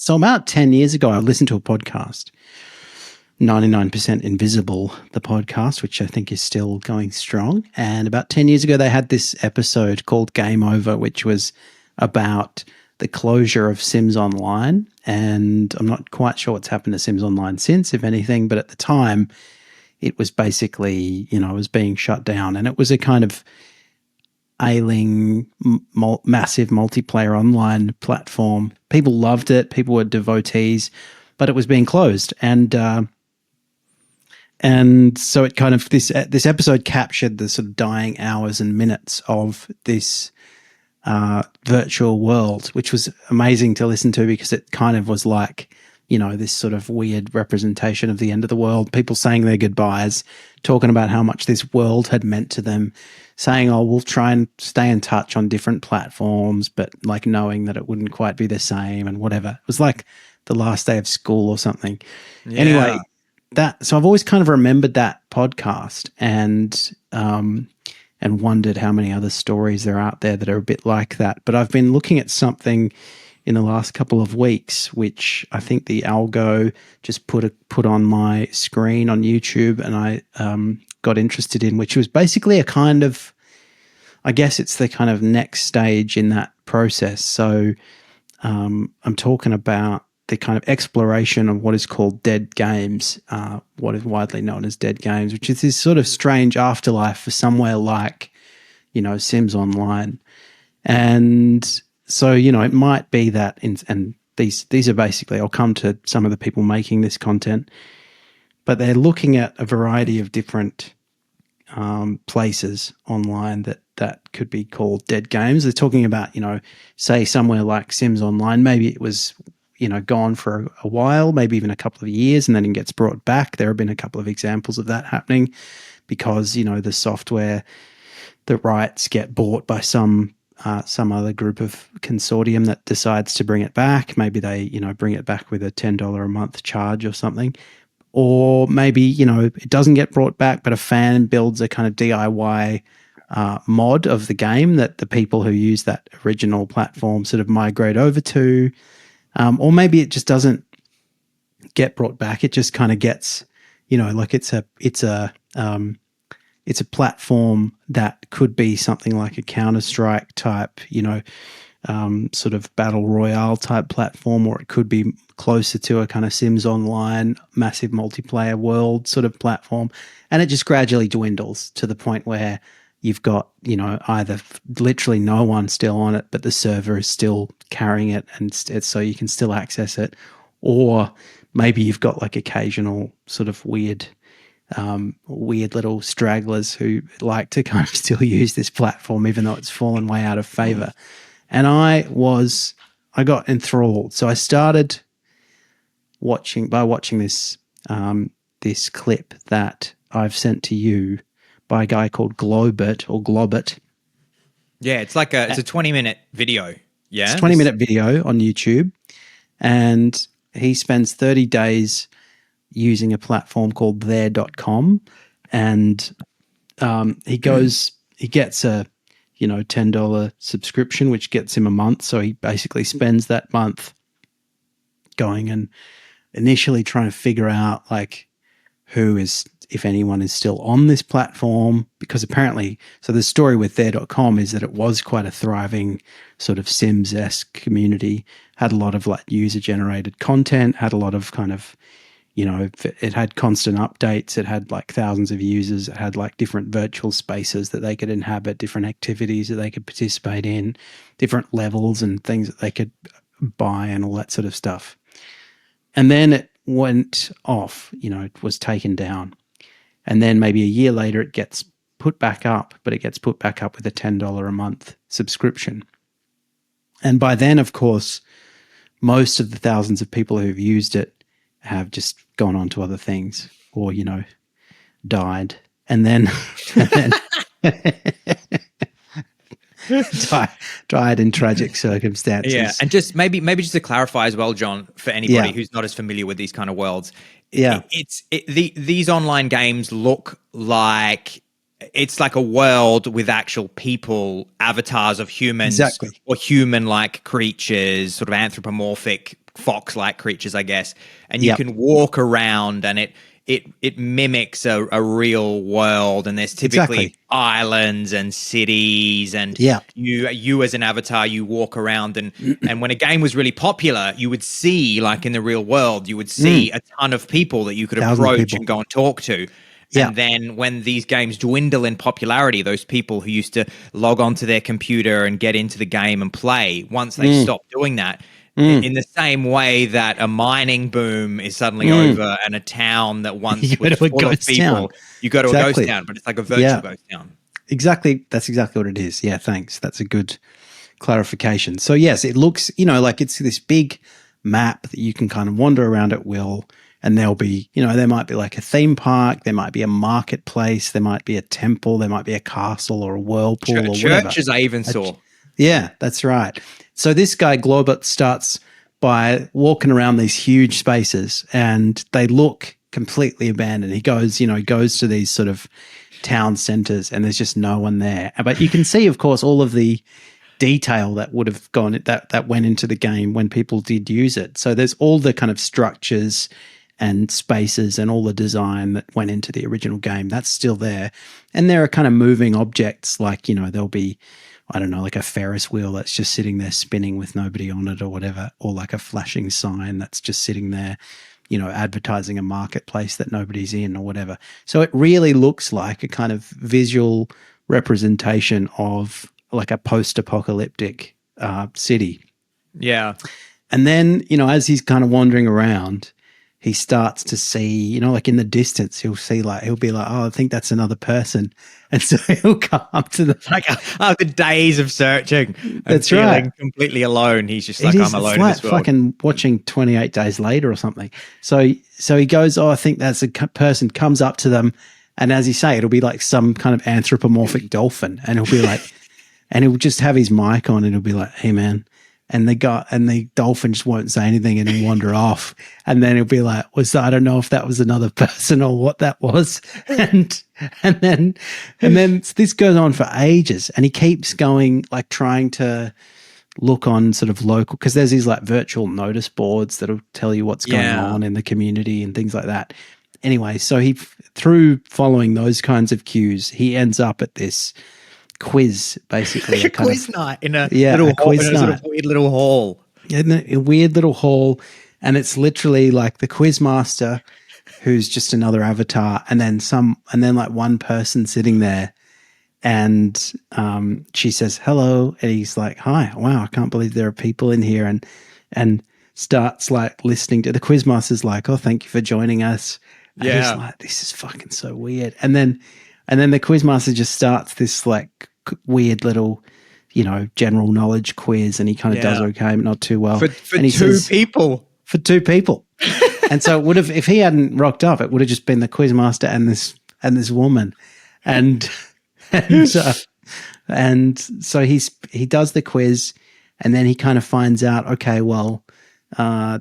So about 10 years ago, I listened to a podcast, 99% Invisible, the podcast, which I think is still going strong. And about 10 years ago, they had this episode called Game Over, which was about the closure of Sims Online. And I'm not quite sure what's happened to Sims Online since, if anything, but at the time, it was basically, it was being shut down. And it was a kind of ailing, massive multiplayer online platform. People loved it. People were devotees, but it was being closed. And so it kind of, this episode captured the sort of dying hours and minutes of this virtual world, which was amazing to listen to because it kind of was like, this sort of weird representation of the end of the world, people saying their goodbyes, talking about how much this world had meant to them, saying, oh, we'll try and stay in touch on different platforms, but like knowing that it wouldn't quite be the same and whatever. It was like the last day of school or something. Yeah. Anyway, so I've always kind of remembered that podcast and wondered how many other stories there are out there that are a bit like that. But I've been looking at something in the last couple of weeks, which I think the algo just put on my screen on YouTube, and I got interested in, which was basically a kind of, I guess it's the kind of next stage in that process. So I'm talking about the kind of exploration of what is called dead games, what is widely known as dead games, which is this sort of strange afterlife for somewhere like, Sims Online. And so, it might be that, and these are basically, I'll come to some of the people making this content, but they're looking at a variety of different places online that could be called dead games. They're talking about, say somewhere like Sims Online, maybe it was, gone for a while, maybe even a couple of years, and then it gets brought back. There have been a couple of examples of that happening because, the software, the rights get bought by some other group of consortium that decides to bring it back. Maybe they, bring it back with a $10 a month charge or something. Or maybe, it doesn't get brought back, but a fan builds a kind of DIY mod of the game that the people who use that original platform sort of migrate over to. Or maybe it just doesn't get brought back. It just kind of gets, like it's a platform that could be something like a Counter-Strike type, sort of battle royale type platform, or it could be closer to a kind of Sims Online, massive multiplayer world sort of platform. And it just gradually dwindles to the point where you've got, either literally no one still on it, but the server is still carrying it and so you can still access it. Or maybe you've got like occasional sort of weird little stragglers who like to kind of still use this platform, even though it's fallen way out of favor. And I got enthralled. So I started watching this, this clip that I've sent to you by a guy called Globert. Yeah. It's like it's a 20-minute video. Yeah. It's a 20-minute video on YouTube. And he spends 30 days using a platform called there.com, and he gets a $10 subscription, which gets him a month. So he basically spends that month going and initially trying to figure out like who is, if anyone is still on this platform, because apparently, so the story with there.com is that it was quite a thriving sort of Sims-esque community, had a lot of like user-generated content, had a lot of kind of, it had constant updates. It had like thousands of users. It had like different virtual spaces that they could inhabit, different activities that they could participate in, different levels and things that they could buy and all that sort of stuff. And then it went off, it was taken down. And then maybe a year later it gets put back up, but it gets put back up with a $10 a month subscription. And by then, of course, most of the thousands of people who've used it have just gone on to other things or, died. And then, died in tragic circumstances. Yeah. And just maybe just to clarify as well, John, for anybody who's not as familiar with these kind of worlds, these online games look like it's like a world with actual people, avatars of humans, or human-like creatures, sort of anthropomorphic fox-like creatures, I guess, and you Yep. can walk around, and it mimics a real world, and there's typically Exactly. islands and cities, and Yeah. you as an avatar, you walk around, and when a game was really popular, you would see, like in the real world, you would see a ton of people that you could Thousands of approach people. and go and talk to. Yeah. And then when these games dwindle in popularity, those people who used to log onto their computer and get into the game and play, once they stop doing that, in the same way that a mining boom is suddenly over and a town that once You go was to a full of ghost town. people, you go to a ghost Exactly. town, but it's like a virtual Yeah. ghost town. Exactly. That's exactly what it is. Yeah, thanks. That's a good clarification. So yes, it looks, like it's this big map that you can kind of wander around at will, and there'll be, there might be like a theme park, there might be a marketplace, there might be a temple, there might be a castle or a whirlpool or whatever. Churches I even saw. Yeah, that's right. So this guy Globert starts by walking around these huge spaces, and they look completely abandoned. He goes to these sort of town centers, and there's just no one there. But you can see, of course, all of the detail that would have gone that went into the game when people did use it. So there's all the kind of structures and spaces and all the design that went into the original game. That's still there. And there are kind of moving objects, like, there'll be, I don't know, like a Ferris wheel that's just sitting there spinning with nobody on it or whatever, or like a flashing sign that's just sitting there, advertising a marketplace that nobody's in or whatever. So it really looks like a kind of visual representation of like a post-apocalyptic city. Yeah. And then, as he's kind of wandering around, he starts to see, like in the distance, he'll be like, oh, I think that's another person. And so he'll come up to them. Like after days of searching and feeling completely alone, he's just like, I'm alone in this world. Fucking watching 28 Days Later or something. So he goes, oh, I think that's a person, comes up to them. And as you say, it'll be like some kind of anthropomorphic dolphin. And he'll be like, and he'll just have his mic on and he'll be like, hey, man. And the dolphin just won't say anything and he'll wander off. And then he'll be like, I don't know if that was another person or what that was. And then this goes on for ages, and he keeps going, like trying to look on sort of local, because there's these like virtual notice boards that'll tell you what's going on in the community and things like that. Anyway, so through following those kinds of cues, he ends up at this quiz, basically. A quiz night in a sort of weird little hall. In a weird little hall, and it's literally like the quiz master, who's just another avatar, and then like one person sitting there, and she says hello, and he's like, hi, wow, I can't believe there are people in here, and starts like listening to the quiz master's like, oh, thank you for joining us. And he's like, this is fucking so weird. And then the quiz master just starts this like weird little, general knowledge quiz, and he kind of does okay, but not too well. For two people. For two people. And so it would have, if he hadn't rocked up, it would have just been the quiz master and this woman. And so he does the quiz, and then he kind of finds out, okay, well,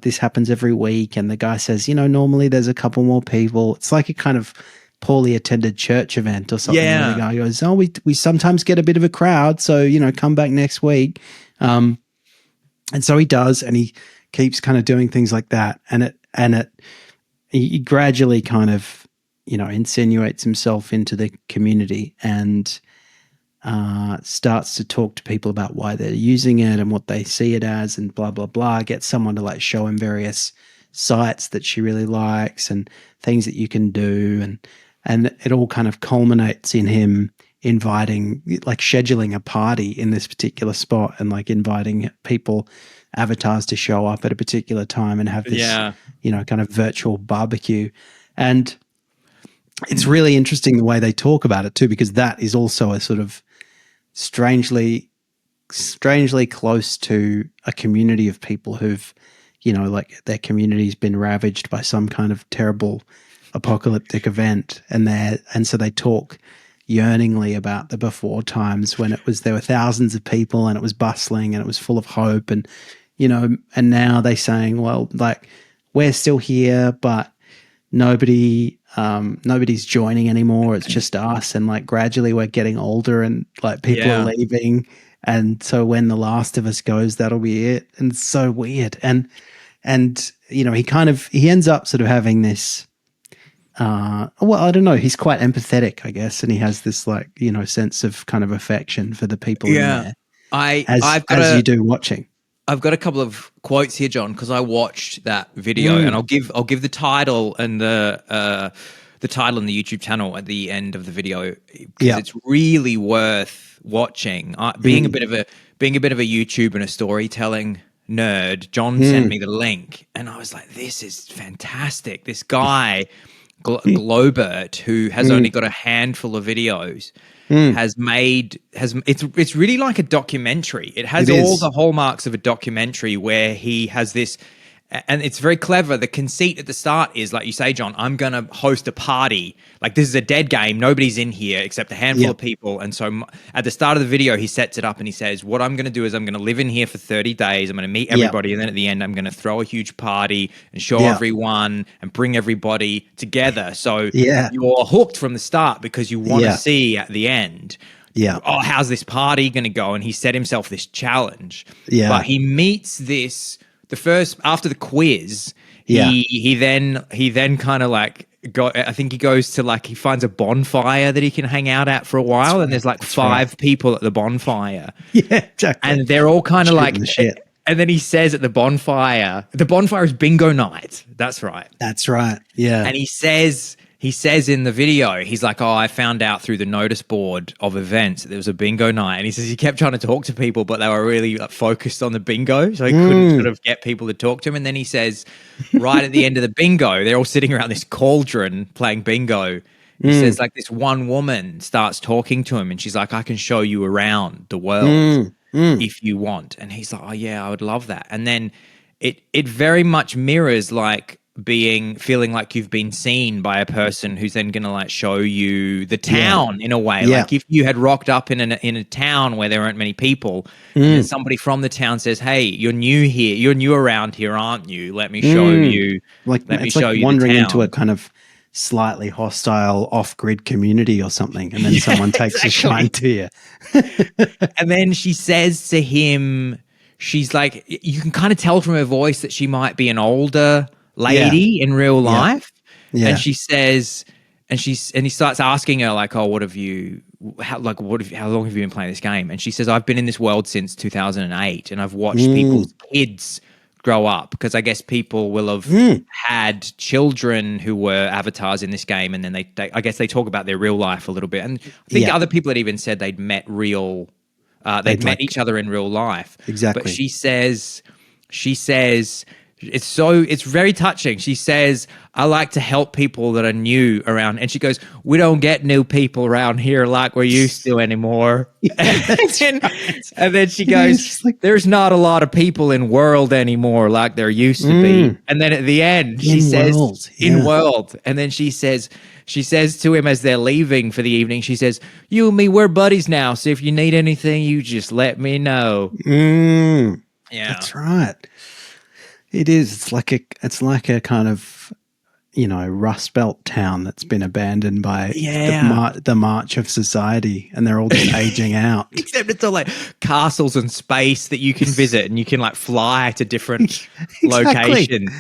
this happens every week. And the guy says, normally there's a couple more people. It's like a kind of poorly attended church event or something. Yeah. The guy goes, oh, we sometimes get a bit of a crowd, so come back next week. And so he does, and he keeps kind of doing things like that, and he gradually kind of insinuates himself into the community and starts to talk to people about why they're using it and what they see it as, and blah blah blah. Gets someone to like show him various sites that she really likes and things that you can do, and it all kind of culminates in him scheduling a party in this particular spot, and like inviting people, avatars, to show up at a particular time and have this kind of virtual barbecue. And it's really interesting the way they talk about it too, because that is also a sort of strangely close to a community of people who've, like their community's been ravaged by some kind of terrible apocalyptic event, and so they talk yearningly about the before times when there were thousands of people and it was bustling and it was full of hope, and and now they're saying, well, like, we're still here, but nobody's joining anymore. It's just us, and like gradually we're getting older, and like people are leaving, and so when The Last of Us goes, that'll be it. And it's so weird. And And, you know, he ends up sort of having this, well, I don't know. He's quite empathetic, I guess. And he has this like, you know, sense of kind of affection for the people in there as you do watching. I've got a couple of quotes here, John, because I watched that video, and I'll give the title and the title and the YouTube channel at the end of the video because it's really worth watching. Being a bit of a YouTube and a storytelling nerd, John sent me the link, and I was like, "This is fantastic!" This guy, Globert, who has only got a handful of videos. It's really like a documentary. It has all the hallmarks of a documentary where he has this, and it's very clever. The conceit at the start is, like you say, John, I'm going to host a party. Like, this is a dead game. Nobody's in here except a handful of people. And so at the start of the video, he sets it up and he says, what I'm going to do is I'm going to live in here for 30 days. I'm going to meet everybody. And then at the end, I'm going to throw a huge party and show everyone and bring everybody together. So you're hooked from the start because you want to see at the end, oh, how's this party going to go? And he set himself this challenge. But he meets this... after the quiz, he then kind of like I think he goes to like, he finds a bonfire that he can hang out at for a while, and there's like five people at the bonfire. Yeah, exactly. And they're all kind of like, and then he says at the bonfire is bingo night. That's right. That's right. Yeah. And he says in the video, he's like, oh, I found out through the notice board of events that there was a bingo night. And he says he kept trying to talk to people, but they were really focused on the bingo. So he couldn't sort of get people to talk to him. And then he says, right at the end of the bingo, they're all sitting around this cauldron playing bingo. He says, like, this one woman starts talking to him and she's like, I can show you around the world if you want. And he's like, oh, yeah, I would love that. And then it very much mirrors like, feeling like you've been seen by a person who's then going to like show you the town in a way. Like if you had rocked up in a town where there weren't many people, and somebody from the town says, hey, you're new here, you're new around here, aren't you? Let me show you. Like, let me show you wandering the town. into a kind of slightly hostile off-grid community or something, and then someone takes a shine to you. And then she says to him, she's like, you can kind of tell from her voice that she might be an older lady in real life. And she says, and he starts asking her like, oh, how long have you been playing this game? And she says, I've been in this world since 2008 and I've watched people's kids grow up, because I guess people will have had children who were avatars in this game, and then they I guess they talk about their real life a little bit. And I think other people had even said they'd met each other in real life. Exactly. But she says it's very touching. She says, I like to help people that are new around. And she goes, we don't get new people around here like we're used to anymore. And then she goes, there's not a lot of people in world anymore like there used to be. And then at the end, she says, in world. And then she says to him as they're leaving for the evening, she says, you and me, we're buddies now. So if you need anything, you just let me know. Yeah, that's right. It is. It's like a kind of, you know, Rust Belt town that's been abandoned by the march of society, and they're all just aging out. Except it's all like castles and space that you can visit, and you can like fly to different locations.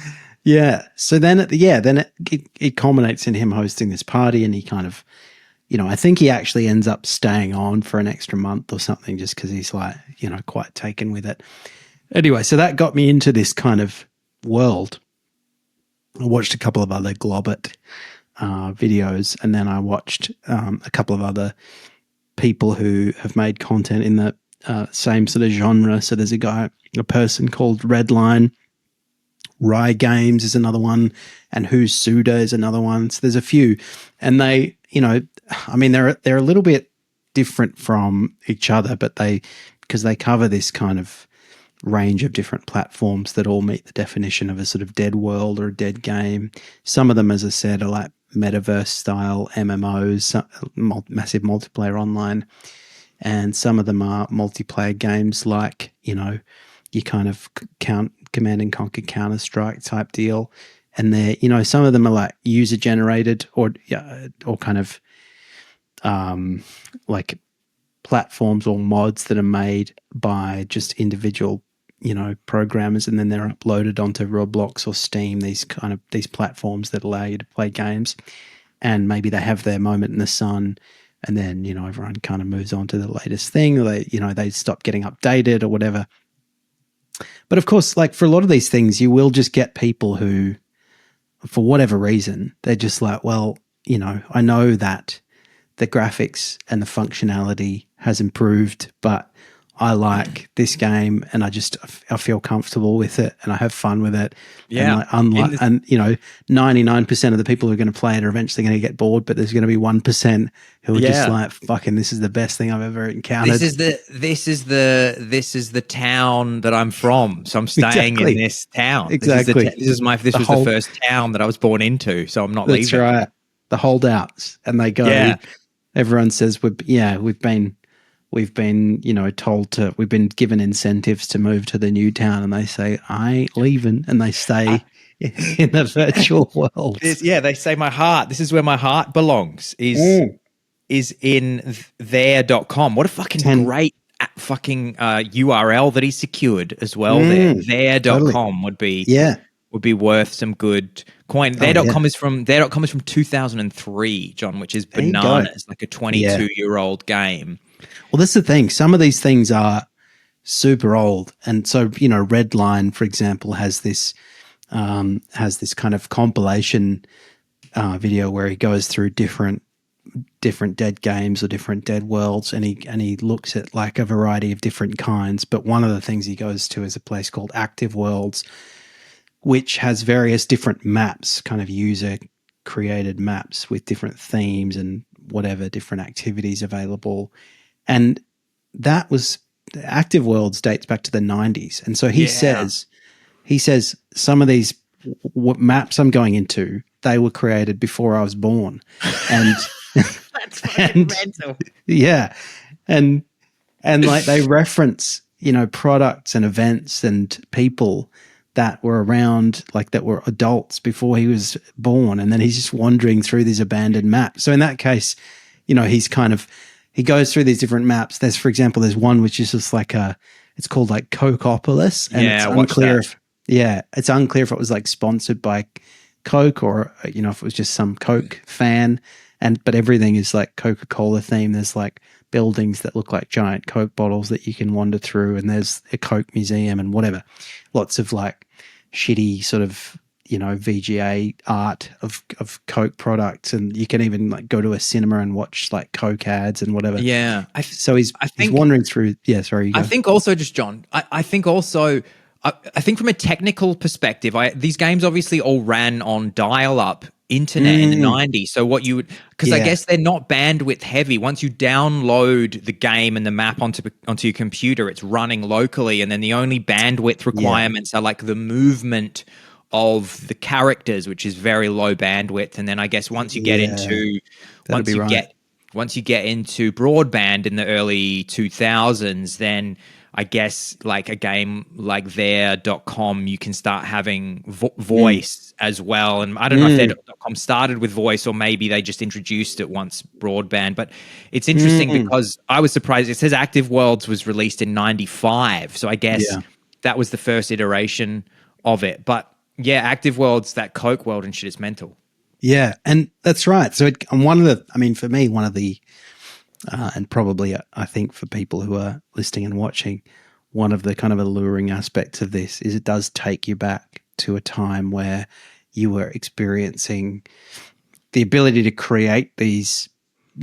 Yeah. So then it culminates in him hosting this party, and he kind of, you know, I think he actually ends up staying on for an extra month or something, just because he's like, you know, quite taken with it. Anyway, so that got me into this kind of world. I watched a couple of other Globert videos, and then I watched a couple of other people who have made content in the same sort of genre. So there's a person called Redline, Rye Games is another one, and Who's Suda is another one. So there's a few, and they, you know, I mean, they're a little bit different from each other, but because they cover this kind of range of different platforms that all meet the definition of a sort of dead world or a dead game. Some of them, as I said, are like metaverse style MMOs, massive multiplayer online, and some of them are multiplayer games like, you know, you kind of Command and Conquer Counter-Strike type deal, and they're, you know, some of them are like user generated or kind of like platforms or mods that are made by just individual programmers, and then they're uploaded onto Roblox or Steam, these platforms that allow you to play games. And maybe they have their moment in the sun, and then, everyone kind of moves on to the latest thing, or they stop getting updated or whatever. But of course, like for a lot of these things, you will just get people who, for whatever reason, they're just like, well, I know that the graphics and the functionality has improved, but I like this game and I feel comfortable with it and I have fun with it. Yeah. And 99% of the people who are going to play it are eventually going to get bored, but there's going to be 1% who are just like, fucking, this is the best thing I've ever encountered. This is the town that I'm from. So I'm staying in this town. Exactly. This was the first town that I was born into. So I'm not leaving. That's right. The holdouts. And they go, everyone says, we've been told to, we've been given incentives to move to the new town, and they say, I ain't leaving, and they stay in the virtual world. They say this is where my heart belongs, is in there.com. What a fucking great URL that he secured as well there. There.com would be worth some good coin. There.com is from 2003, John, which is bananas, like a 22-year-old game. Well, that's the thing. Some of these things are super old. And so, Redline, for example, has this kind of compilation video where he goes through different dead games or different dead worlds, and he looks at like a variety of different kinds. But one of the things he goes to is a place called Active Worlds, which has various different maps, kind of user-created maps with different themes and whatever different activities available. And that was Active Worlds dates back to the 90s. And so he says some of these maps I'm going into, they were created before I was born. And that's fucking mental. Yeah. And like they reference, products and events and people that were around, like that were adults before he was born. And then he's just wandering through these abandoned maps. So in that case, he goes through these different maps. There's, for example, there's one which is just like it's called like Cokeopolis, and it's unclear it's unclear if it was like sponsored by Coke or if it was just some Coke fan. But everything is like Coca-Cola themed. There's like buildings that look like giant Coke bottles that you can wander through, and there's a Coke museum and whatever. Lots of like shitty sort of VGA art of Coke products, and you can even like go to a cinema and watch like Coke ads and whatever. Yeah. He's wandering through. Yeah, sorry. You go. I think also just John. I think also. I think from a technical perspective, these games obviously all ran on dial-up internet in the 90s. So what you would, because I guess they're not bandwidth heavy. Once you download the game and the map onto your computer, it's running locally, and then the only bandwidth requirements are like the movement of the characters, which is very low bandwidth. And then I guess once you get into broadband in the early 2000s, then I guess like a game like there.com, you can start having voice as well. And I don't know if there.com started with voice, or maybe they just introduced it once broadband. But it's interesting because I was surprised. It says Active Worlds was released in 95. So I guess that was the first iteration of it. But yeah, Active Worlds, that Coke world and shit is mental. Yeah, and that's right. So for me, one of the and probably I think for people who are listening and watching, one of the kind of alluring aspects of this is it does take you back to a time where you were experiencing the ability to create these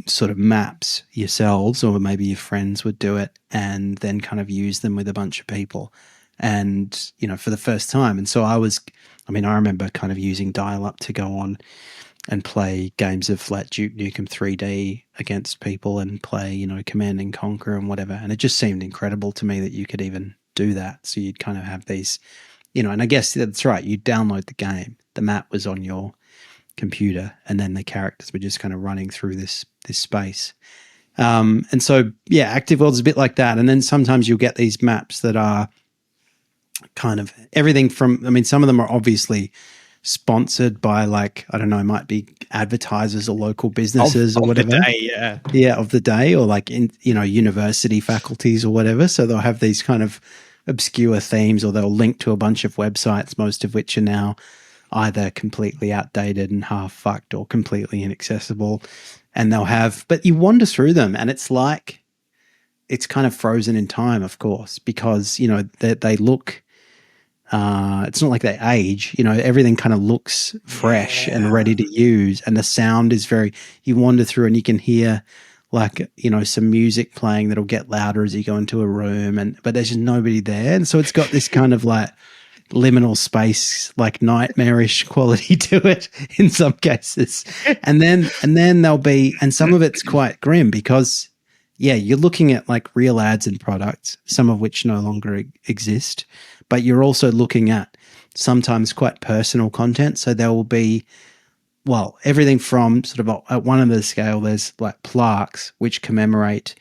sort of maps yourselves, or maybe your friends would do it and then kind of use them with a bunch of people and, for the first time. And so I remember kind of using dial-up to go on and play games of like Duke Nukem 3D against people and play, Command and Conquer and whatever. And it just seemed incredible to me that you could even do that. So you'd kind of have these, and I guess that's right. You download the game, the map was on your computer, and then the characters were just kind of running through this space. And so, yeah, Active World is a bit like that. And then sometimes you'll get these maps that are kind of everything from, some of them are obviously sponsored by might be advertisers or local businesses or whatever. Of the day, or like in, university faculties or whatever. So they'll have these kind of obscure themes, or they'll link to a bunch of websites, most of which are now either completely outdated and half fucked or completely inaccessible. And they'll have, but you wander through them and it's like, it's kind of frozen in time, of course, because, you know, they look, it's not like they age, you know, everything kind of looks fresh and ready to use. And the sound is very, you wander through and you can hear like, you know, some music playing that'll get louder as you go into a room, and but there's just nobody there. And so it's got this kind of like liminal space, like nightmarish quality to it in some cases. And then there'll be, and some of it's quite grim because, yeah, you're looking at like real ads and products, some of which no longer exist, but you're also looking at sometimes quite personal content. So there will be, well, everything from sort of at one end of the scale, there's like plaques which commemorate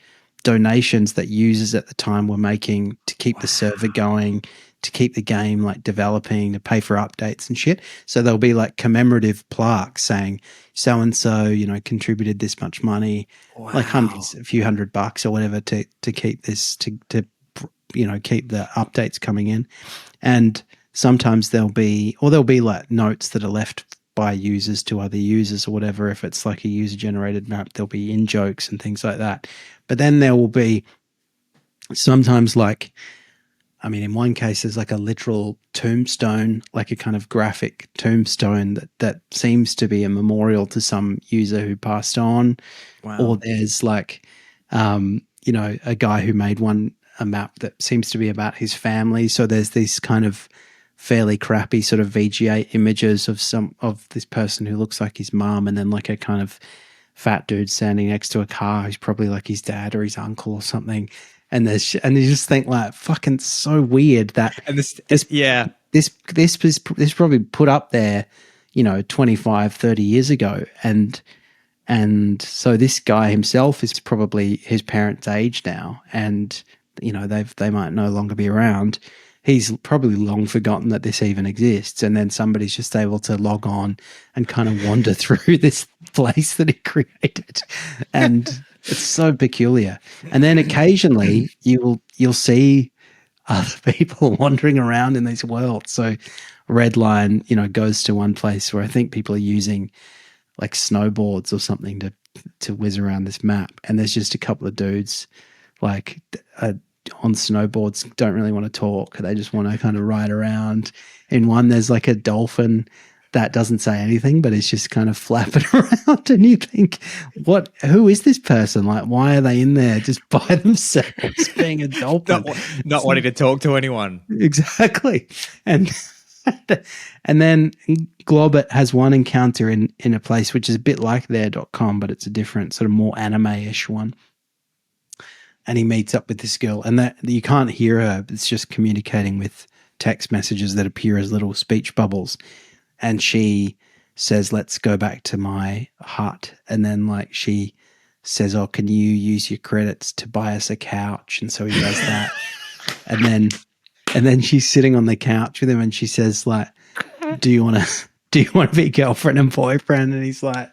donations that users at the time were making to keep the server going, to keep the game like developing, to pay for updates and shit. So there'll be like commemorative plaques saying so and so, you know, contributed this much money, like hundreds, a few $100 or whatever to keep this to you know, keep the updates coming in. And sometimes there'll be like notes that are left by users to other users or whatever. If it's like a user generated map, there'll be in jokes and things like that. But then there will be sometimes like, I mean, in one case, there's like a literal tombstone, like a kind of graphic tombstone that seems to be a memorial to some user who passed on. Wow. Or there's like, you know, a guy who made a map that seems to be about his family. So there's these kind of fairly crappy sort of VGA images of this person who looks like his mom, and then like a kind of fat dude standing next to a car who's probably like his dad or his uncle or something. And you just think like, fucking so weird that and this probably put up there, you know, 25, 30 years ago. And so this guy himself is probably his parents' age now, and you know, they might no longer be around. He's probably long forgotten that this even exists. And then somebody's just able to log on and kind of wander through this place that he created. And it's so peculiar. And then occasionally you'll see other people wandering around in these worlds. So Redline, you know, goes to one place where I think people are using like snowboards or something to whiz around this map. And there's just a couple of dudes like on snowboards, don't really want to talk. They just want to kind of ride around. In one, there's like a dolphin that doesn't say anything, but it's just kind of flapping around. And you think, who is this person? Like, why are they in there just by themselves being a dolphin? not wanting to talk to anyone. Exactly. And then Globert has one encounter in a place which is a bit like their.com, but it's a different sort of more anime-ish one. And he meets up with this girl, and that you can't hear her. It's just communicating with text messages that appear as little speech bubbles. And she says, let's go back to my hut. And then like she says, oh, can you use your credits to buy us a couch? And so he does that. and then she's sitting on the couch with him, and she says like, do you want to be girlfriend and boyfriend? And he's like,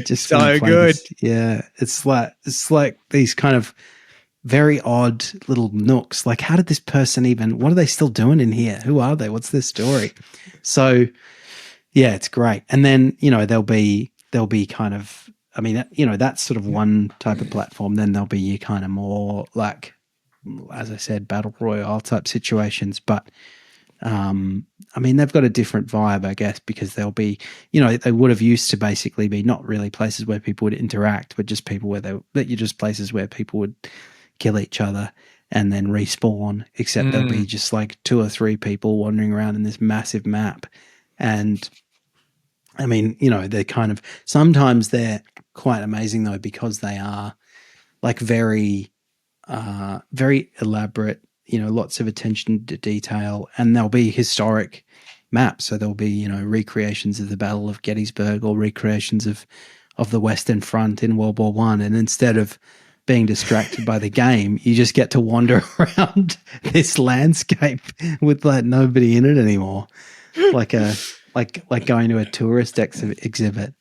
just so good. Yeah. It's like these kind of very odd little nooks. Like, how did this person what are they still doing in here? Who are they? What's their story? So yeah, it's great. And then, you know, there'll be kind of, I mean, you know, that's sort of one type of platform. Then there'll be your kind of more like, as I said, battle royale type situations. But I mean, they've got a different vibe, I guess, because they'll be, you know, they would have used to basically be not really places where people would interact, but just people you're just places where people would kill each other and then respawn, except there'll be just like 2 or 3 people wandering around in this massive map. And I mean, you know, they're kind of, sometimes they're quite amazing though, because they are like very, very elaborate, you know, lots of attention to detail, and there'll be historic maps. So there'll be, you know, recreations of the Battle of Gettysburg or recreations of the Western Front in World War I. And instead of being distracted by the game, you just get to wander around this landscape with like nobody in it anymore. Like going to a tourist exhibit.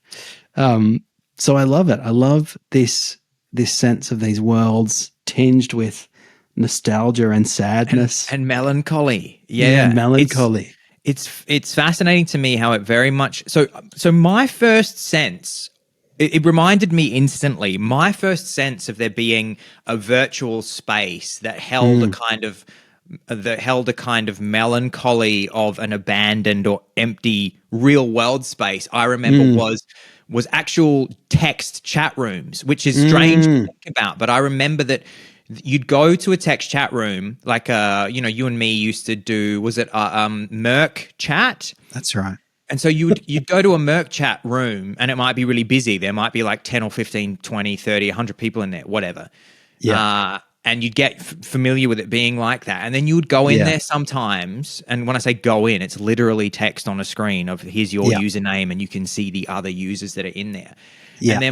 So I love it. I love this sense of these worlds tinged with nostalgia and sadness and melancholy. yeah melancholy. It's fascinating to me how it very much so my first sense, it reminded me instantly, my first sense of there being a virtual space that held a kind of melancholy of an abandoned or empty real world space, I remember was actual text chat rooms, which is strange to think about. But I remember that you'd go to a text chat room, like you and me used to do, was it Merc chat? That's right. And so you'd go to a Merc chat room and it might be really busy. There might be like 10 or 15, 20, 30, 100 people in there, whatever. Yeah. And you'd get familiar with it being like that. And then you would go in there sometimes. And when I say go in, it's literally text on a screen of here's your username, and you can see the other users that are in there. Yeah. And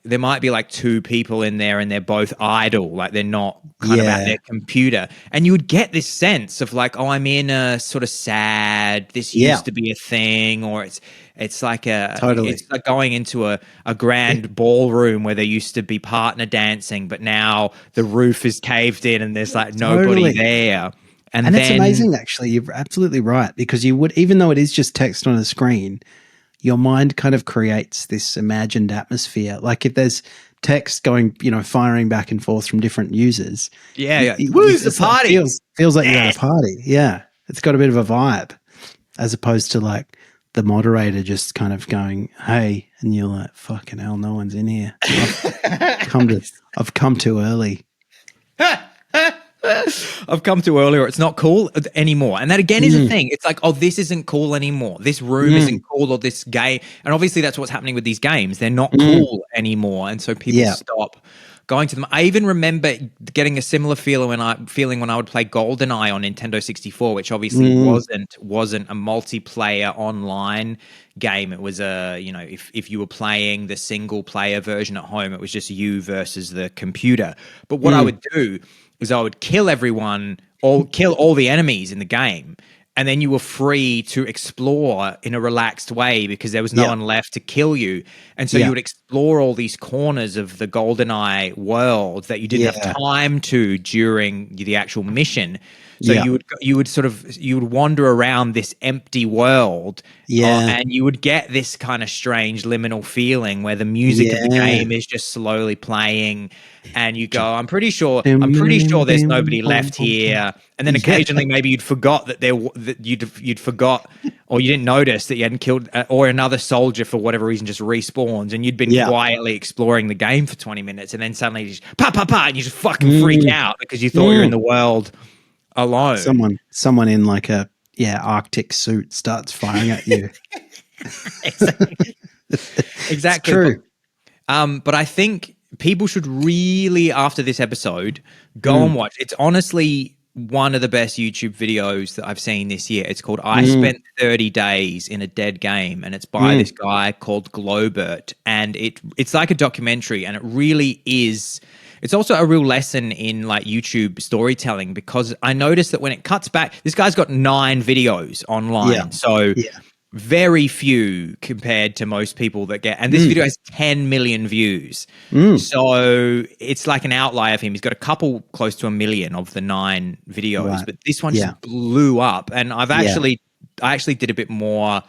there might be like two people in there and they're both idle, like they're not kind of at their computer. And you would get this sense of like, oh, I'm in a sort of sad, this used to be a thing, or it's like it's like going into a grand ballroom where there used to be partner dancing, but now the roof is caved in and there's like nobody there. And it's amazing, actually. You're absolutely right, because you would, even though it is just text on a screen, your mind kind of creates this imagined atmosphere. Like if there's text going, firing back and forth from different users. Yeah. Who's the party? Feels like you're at a party. Yeah. It's got a bit of a vibe, as opposed to like the moderator just kind of going, hey, and you're like, fucking hell, no one's in here. I've come too early. I've come too early, or it's not cool anymore. And that again is a thing. It's like, oh, this isn't cool anymore. This room isn't cool, or this game. And obviously that's what's happening with these games. They're not cool anymore. And so people stop going to them. I even remember getting a similar feeling when I would play GoldenEye on Nintendo 64, which obviously wasn't a multiplayer online game. It was if you were playing the single player version at home, it was just you versus the computer. But what I would do is I would kill everyone, or kill all the enemies in the game, and then you were free to explore in a relaxed way because there was no one left to kill you. And so you would explore all these corners of the GoldenEye world that you didn't have time to during the actual mission. So you would wander around this empty world, and you would get this kind of strange liminal feeling where the music of the game is just slowly playing, and you go, I'm pretty sure there's nobody left here. And then occasionally maybe you'd forgot that you'd forgot, or you didn't notice that you hadn't killed, or another soldier for whatever reason just respawns, and you'd been quietly exploring the game for 20 minutes, and then suddenly you just and you just fucking freak out because you thought you're in the world alone. Someone in like a Arctic suit starts firing at you. Exactly. It's true. But I think people should really, after this episode, go and watch. It's honestly one of the best YouTube videos that I've seen this year. It's called I Spent 30 Days in a Dead Game, and it's by this guy called Globert. And it's like a documentary, and it really is. It's also a real lesson in like YouTube storytelling, because I noticed that when it cuts back, this guy's got 9 videos online. So very few compared to most people that get, and this video has 10 million views. So it's like an outlier of him. He's got a couple close to 1 million of the 9 videos, but this one just blew up. And I actually did a bit more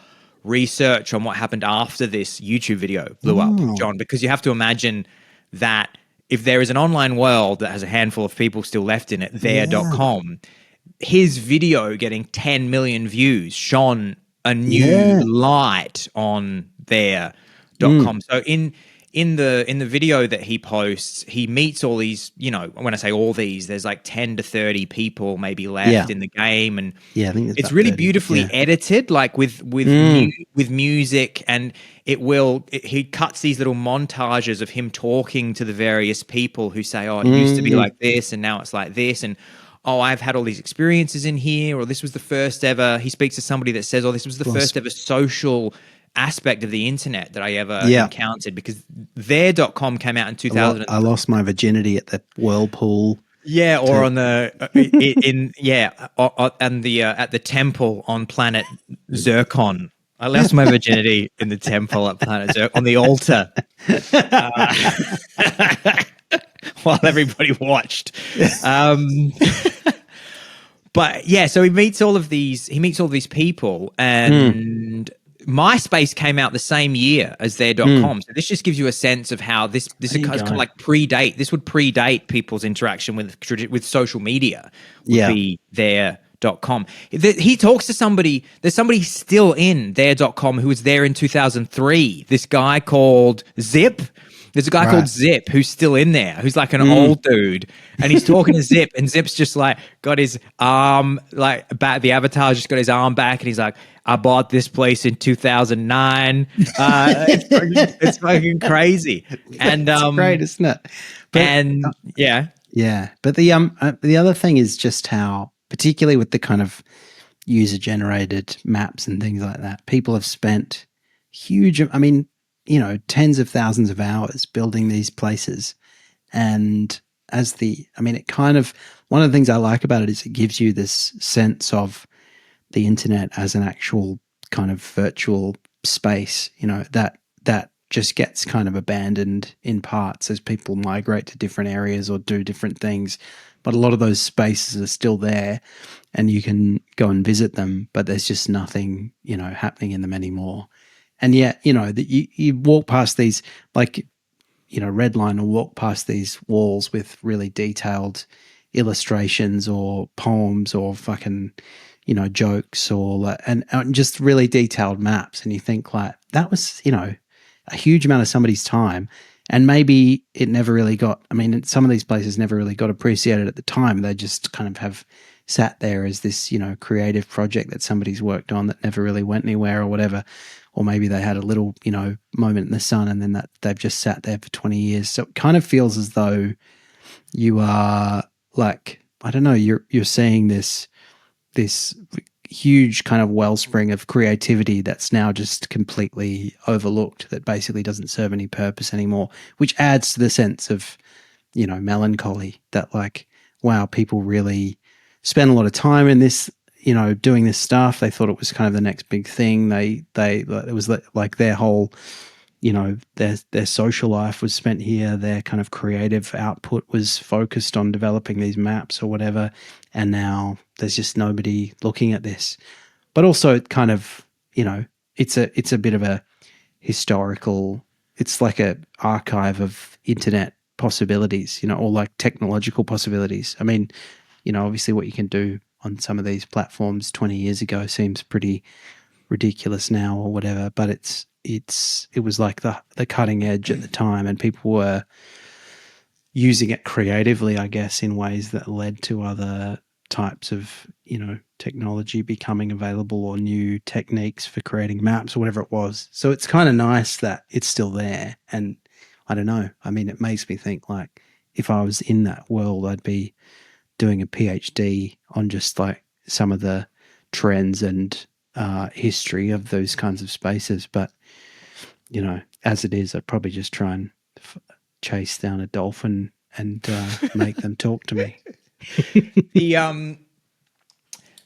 research on what happened after this YouTube video blew up, John, because you have to imagine that if there is an online world that has a handful of people still left in it, there.com, his video getting 10 million views shone a new light on there.com. So in the video that he posts, he meets all these, when I say all these, there's like 10 to 30 people maybe left in the game. And I think it's really 30. beautifully edited, like with music, and he cuts these little montages of him talking to the various people who say, oh, it used to be like this and now it's like this, and oh, I've had all these experiences in here, or this was the first ever. He speaks to somebody that says, oh, this was the first ever social aspect of the internet that I ever encountered, because there.com came out in 2000. I lost my virginity at the whirlpool. Yeah, or on the at the temple on planet Zircon. I lost my virginity in the temple at planet Zircon, on the altar. while everybody watched. But yeah, so he meets all of these people, and MySpace came out the same year as their .com. So this just gives you a sense of how this is kind of like predate. This would predate people's interaction with social media. Would be their .com. He talks to somebody. There's somebody still in their .com who was there in 2003. This guy called Zip. There's a guy called Zip who's still in there, who's like an old dude, and he's talking to Zip, and Zip's just like got his arm like back. The avatar's just got his arm back, and he's like, "I bought this place in 2009." It's fucking crazy, and it's great, isn't it? But, yeah. But the other thing is just how, particularly with the kind of user-generated maps and things like that, people have spent huge. I mean, tens of thousands of hours building these places. And it kind of, one of the things I like about it is it gives you this sense of the internet as an actual kind of virtual space, that just gets kind of abandoned in parts as people migrate to different areas or do different things. But a lot of those spaces are still there and you can go and visit them, but there's just nothing, happening in them anymore. And yet, that you walk past these, like, Redline will walk past these walls with really detailed illustrations or poems or fucking, jokes or and just really detailed maps. And you think like that was, a huge amount of somebody's time. And maybe it never really got, some of these places never really got appreciated at the time. They just kind of have sat there as this, creative project that somebody's worked on that never really went anywhere or whatever. Or maybe they had a little, moment in the sun and then that they've just sat there for 20 years. So it kind of feels as though you are like, I don't know, you're seeing this huge kind of wellspring of creativity that's now just completely overlooked, that basically doesn't serve any purpose anymore, which adds to the sense of, melancholy that like, wow, people really spend a lot of time in this, doing this stuff. They thought it was kind of the next big thing. It was like their whole, their social life was spent here. Their kind of creative output was focused on developing these maps or whatever. And now there's just nobody looking at this. But also it kind of, it's a bit of a historical, it's like a archive of internet possibilities, or like technological possibilities. Obviously what you can do on some of these platforms 20 years ago seems pretty ridiculous now or whatever, but it was like the cutting edge at the time, and people were using it creatively, I guess, in ways that led to other types of, technology becoming available or new techniques for creating maps or whatever it was. So it's kind of nice that it's still there. And I don't know, it makes me think like if I was in that world, I'd be doing a PhD on just like some of the trends and history of those kinds of spaces. But, as it is, I'd probably just try and chase down a dolphin and make them talk to me.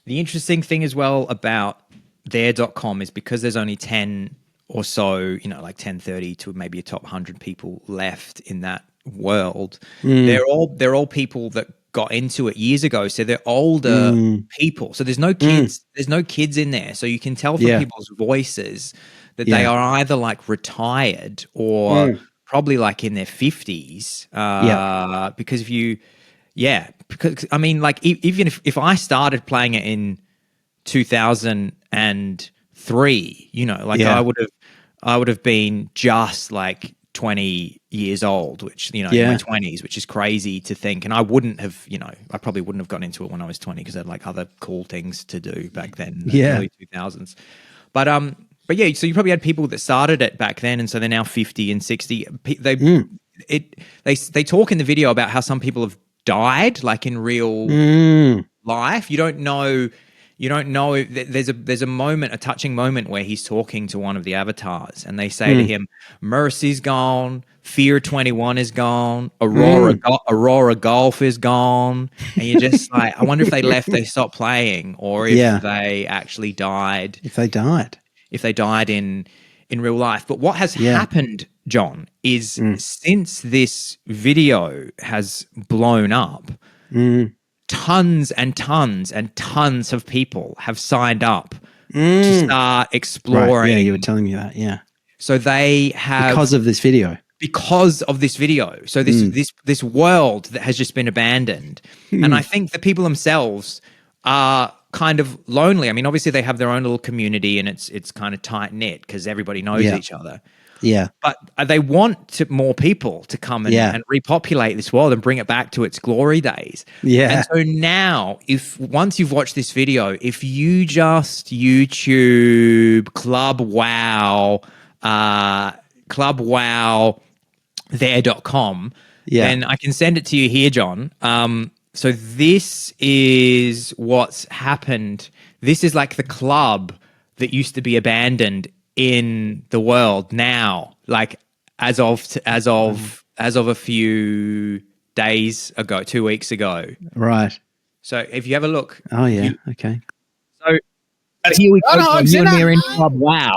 The interesting thing as well about their.com is because there's only 10 or so, like 10, 30 to maybe a top 100 people left in that world. They're all people that got into it years ago, so they're older people. So there's no kids. There's no kids in there, so you can tell from people's voices that they are either like retired or probably like in their 50s. Because even if I started playing it in 2003, I would have been just like 20 years old, which, in my 20s, which is crazy to think. And I wouldn't have, I probably wouldn't have gotten into it when I was 20 because I had like other cool things to do back then, in the early 2000s. But yeah, so you probably had people that started it back then, and so they're now 50 and 60. They talk in the video about how some people have died, like in real life. You don't know. There's a moment, a touching moment where he's talking to one of the avatars, and they say to him, "Mercy's gone, Fear 21 is gone, Aurora Golf is gone," and you're just like, I wonder if they stopped playing, or if they actually died. If they died in real life. But what has happened John, is since this video has blown up, tons and tons and tons of people have signed up to start exploring. Right. Yeah, you were telling me that. Yeah. So they have, because of this video. So this world that has just been abandoned, and I think the people themselves are kind of lonely. I mean, obviously they have their own little community, and it's kind of tight knit because everybody knows each other. Yeah. But they want more people to come and repopulate this world and bring it back to its glory days. Yeah. And so now, once you've watched this video, if you just YouTube clubwow.com, then I can send it to you here, John. So this is what's happened. This is like the club that used to be abandoned in the world now, like as of a few days ago, 2 weeks ago. Right. So if you have a look. Oh yeah. Okay. So here we go. You and me are in Club Wow.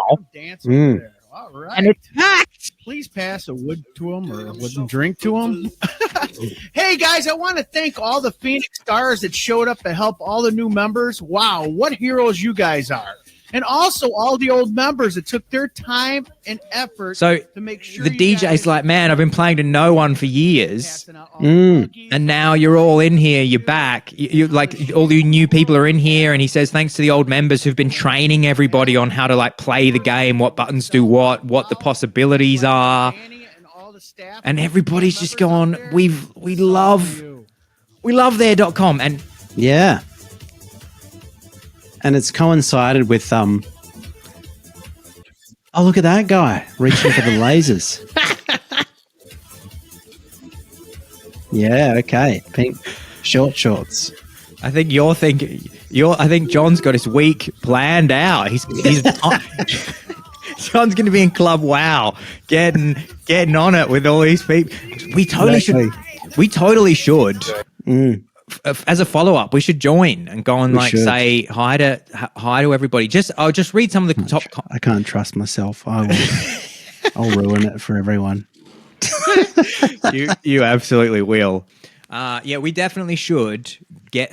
All right. And it's packed. Please pass a wood to them or a wooden drink to them. Hey, guys, I want to thank all the Phoenix Stars that showed up to help all the new members. Wow, what heroes you guys are. And also all the old members that took their time and effort to make sure the DJ's like, man, I've been playing to no one for years. And now you're all in here. You're back. You like all the new people are in here. And he says, thanks to the old members who've been training everybody on how to like play the game, what buttons do what the possibilities are. And everybody's just going, we love there.com. And yeah. And it's coincided with oh, look at that guy reaching for the lasers. Yeah, okay. Pink shorts. I think I think John's got his week planned out. He's John's going to be in Club Wow, getting on it with all these people. We totally should. As a follow-up, we should join and go and say hi to everybody. I'll just read some of the top. I can't trust myself. I'll ruin it for everyone. You absolutely will. Yeah, we definitely should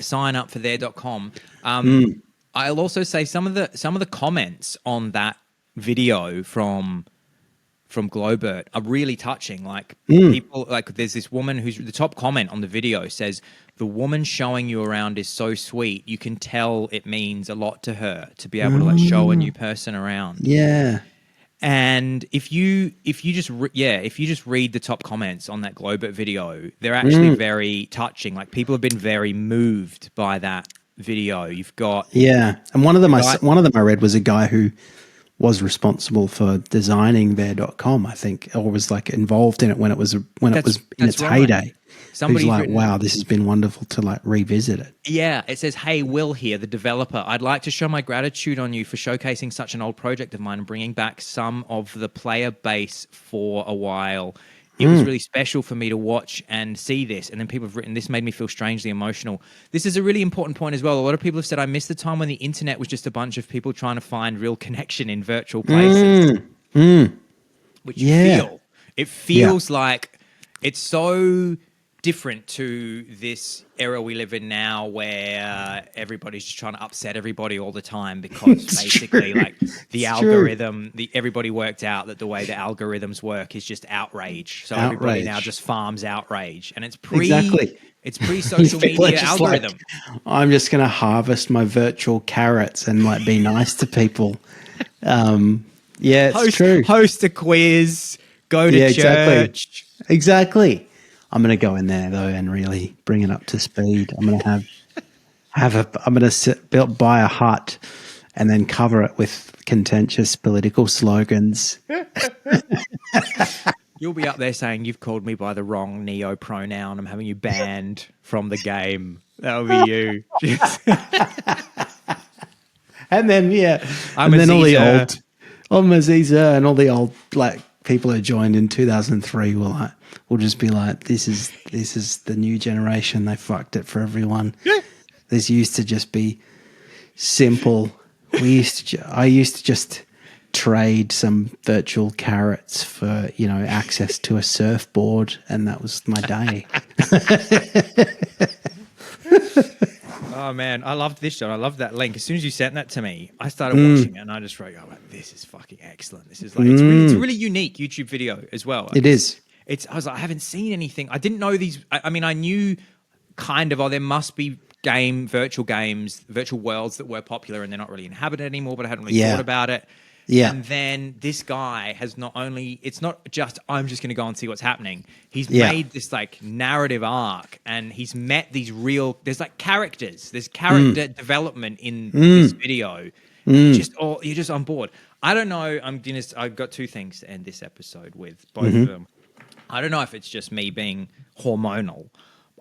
sign up for there.com. I'll also say some of the comments on that video from Globert are really touching. Like people, like there's this woman who's the top comment on the video says, the woman showing you around is so sweet. You can tell it means a lot to her to be able to like show a new person around. Yeah. And if you just read the top comments on that Globert video, they're actually very touching. Like people have been very moved by that video. You've got and one of them I read was a guy who was responsible for designing there.com, I think, or was like involved in it when it was in its heyday. Somebody's like, wow, this has been wonderful to like revisit it. Yeah, it says, hey, Will here, the developer. I'd like to show my gratitude on you for showcasing such an old project of mine and bringing back some of the player base for a while. It was really special for me to watch and see this. And then people have written, this made me feel strangely emotional. This is a really important point as well. A lot of people have said, I miss the time when the internet was just a bunch of people trying to find real connection in virtual places. Which you feel. It feels like it's so different to this era we live in now where everybody's just trying to upset everybody all the time because basically like the algorithm, everybody worked out that the way the algorithms work is just outrage. So everybody now just farms outrage, and it's pre-social media algorithm. Like, I'm just going to harvest my virtual carrots and like be nice to people. It's true. Host a quiz, go to church. Exactly. I'm going to go in there though and really bring it up to speed. I'm going to buy a hut and then cover it with contentious political slogans. You'll be up there saying you've called me by the wrong neo pronoun. I'm having you banned from the game. That'll be you. And then I'm Aziza and all the old like people who joined in 2003 will just be like, this is the new generation. They fucked it for everyone. This used to just be simple. I used to just trade some virtual carrots for, access to a surfboard, and that was my day. Oh man, I loved this, John. I loved that link. As soon as you sent that to me, I started watching it, and I just wrote, "Oh, this is fucking excellent. This is like it's a really unique YouTube video as well." It is. I was like, I haven't seen anything. I didn't know these. I mean, I knew kind of. Oh, there must be virtual worlds that were popular, and they're not really inhabited anymore. But I hadn't really thought about it. Yeah. And then this guy has it's not just, I'm just going to go and see what's happening. He's made this like narrative arc, and he's met these there's like characters. There's character development in this video. You're just on board. I don't know. I've got two things to end this episode with, both of them. I don't know if it's just me being hormonal.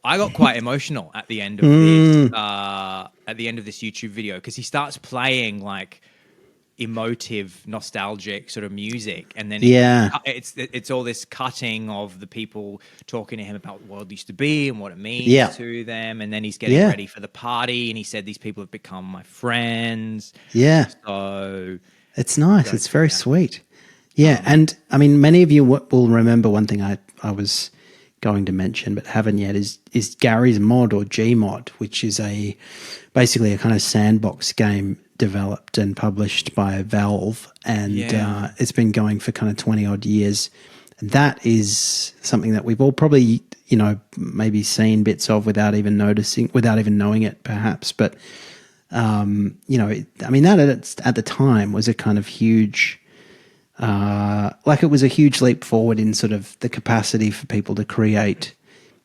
I got quite emotional at the end of this YouTube video, because he starts playing like emotive, nostalgic sort of music, and then it's all this cutting of the people talking to him about what the world used to be and what it means to them, and then he's getting ready for the party, and he said, these people have become my friends. So it's nice. It's very sweet. And I mean, many of you will remember one thing I was going to mention but haven't yet is Gary's Mod, or Gmod, which is basically a kind of sandbox game developed and published by Valve, and it's been going for kind of 20 odd years. That is something that we've all probably, maybe seen bits of without even knowing it perhaps. But, that at the time was a kind of huge, it was a huge leap forward in sort of the capacity for people to create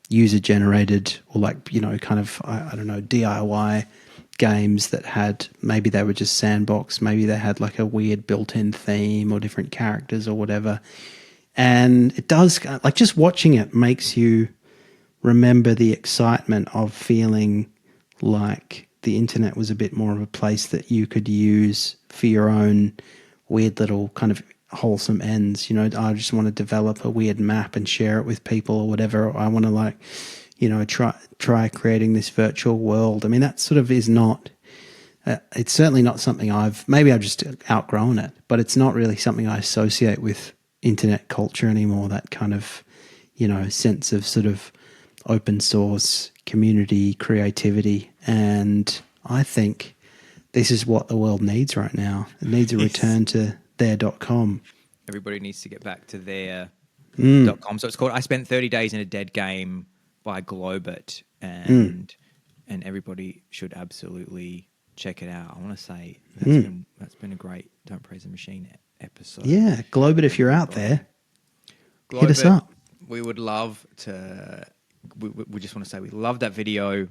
user-generated or kind of, I don't know, DIY games that had, maybe they were just sandbox, maybe they had like a weird built-in theme or different characters or whatever. And it does, like, just watching it makes you remember the excitement of feeling like the internet was a bit more of a place that you could use for your own weird little kind of wholesome ends. I just want to develop a weird map and share it with people or whatever. Or I want to try creating this virtual world. I mean, that sort of is not, it's certainly not something I've just outgrown it, but it's not really something I associate with internet culture anymore, that kind of, sense of sort of open source, community, creativity. And I think this is what the world needs right now. It needs a return to their.com. Everybody needs to get back to their.com. So it's called I Spent 30 Days in a Dead Game by Globert, and everybody should absolutely check it out. I want to say that's been a great Don't Praise the Machine episode. Yeah, Globert, if you're out there, hit us up. We would love to. We just want to say we love that video.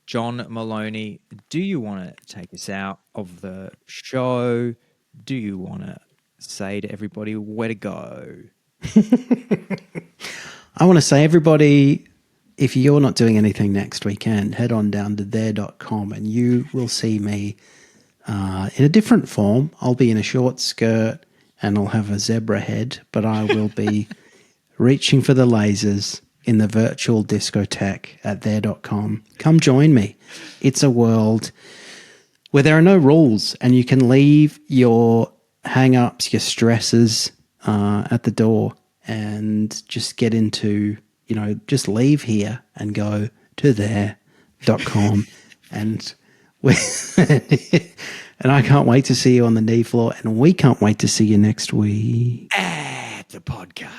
John Maloney, do you want to take us out of the show? Do you want to say to everybody where to go? I want to say, everybody, if you're not doing anything next weekend, head on down to their.com and you will see me in a different form. I'll be in a short skirt and I'll have a zebra head, but I will be reaching for the lasers in the virtual discotheque at their.com. Come join me. It's a world where there are no rules and you can leave your hang-ups, your stresses at the door and just get into, just leave here and go to there.com and and I can't wait to see you on the knee floor, and we can't wait to see you next week at the podcast.